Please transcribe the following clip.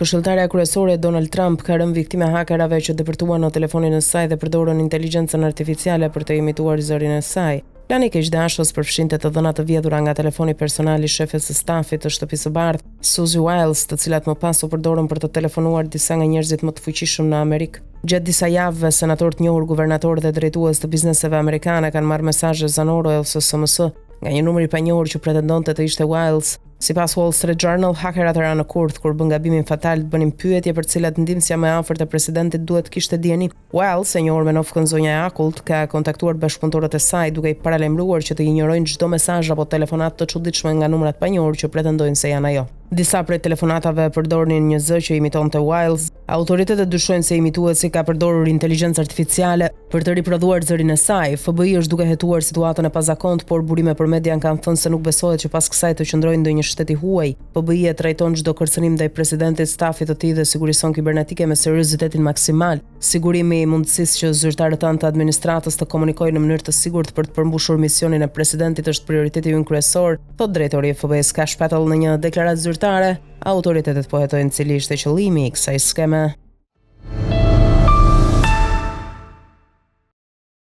Këshilltarja kryesore Donald Trump ka rënë viktimë e hakerave që depërtuan në telefonin e saj dhe përdorën inteligjencën artificiale për të imituar zërin e saj. Plani i keqdashës përfshinte të dhëna të vjedhura nga telefoni personal i shefes së stafit të Shtëpisë së Bardhë, Suzy Wiles, të cilat më pas u përdorën për të telefonuar disa nga njerëzit më të fuqishëm në Amerikë. Gjatë disa javëve, senatorë të njohur, guvernatorë dhe drejtues të bizneseve amerikane kanë marrë mesazhe zanore ose SMS nga një numër i panjohur që pretendonte të ishte Wiles. Sipas Wall Street Journal, hakerat ranë në kurth kur bën gabimin fatal të bënin pyetje për cilat ndihmësja më e afërt e presidentit duhet kishte dieni. Wiles, e njohur me novkën zonja e akullt, ka kontaktuar bashkëpunëtorët e saj duke i paralajmëruar që të injorojnë çdo mesazh apo telefonat të çuditshme nga numrat panjohur që pretendojnë se janë ajo. Disa prej telefonatave përdornin një zë që imitonte Wiles. Autoritetet dyshojnë se imituesi ka përdorur inteligjencë artificiale për të riprodhuar zërin e saj. FBI është duke hetuar situatën e pazakontë, por burime për median kanë thënë se nuk besohet që pas kësaj të qëndrojë ndonjë shteti huaj. FBI e trajton çdo kërcënim ndaj presidentit, stafit të tij dhe sigurisë kibernetike me seriozitetin maksimal. Sigurimi i mundësisë që zyrtarët të administratës të komunikojnë në mënyrë të sigurt për të përmbushur misionin e presidentit është prioriteti ynë kryesor, thot drejtori i FBI-s Kash Patel në një deklaratë zyrtare. Autoritetet po hetojnë cili ishte qëllimi i kësaj skeme.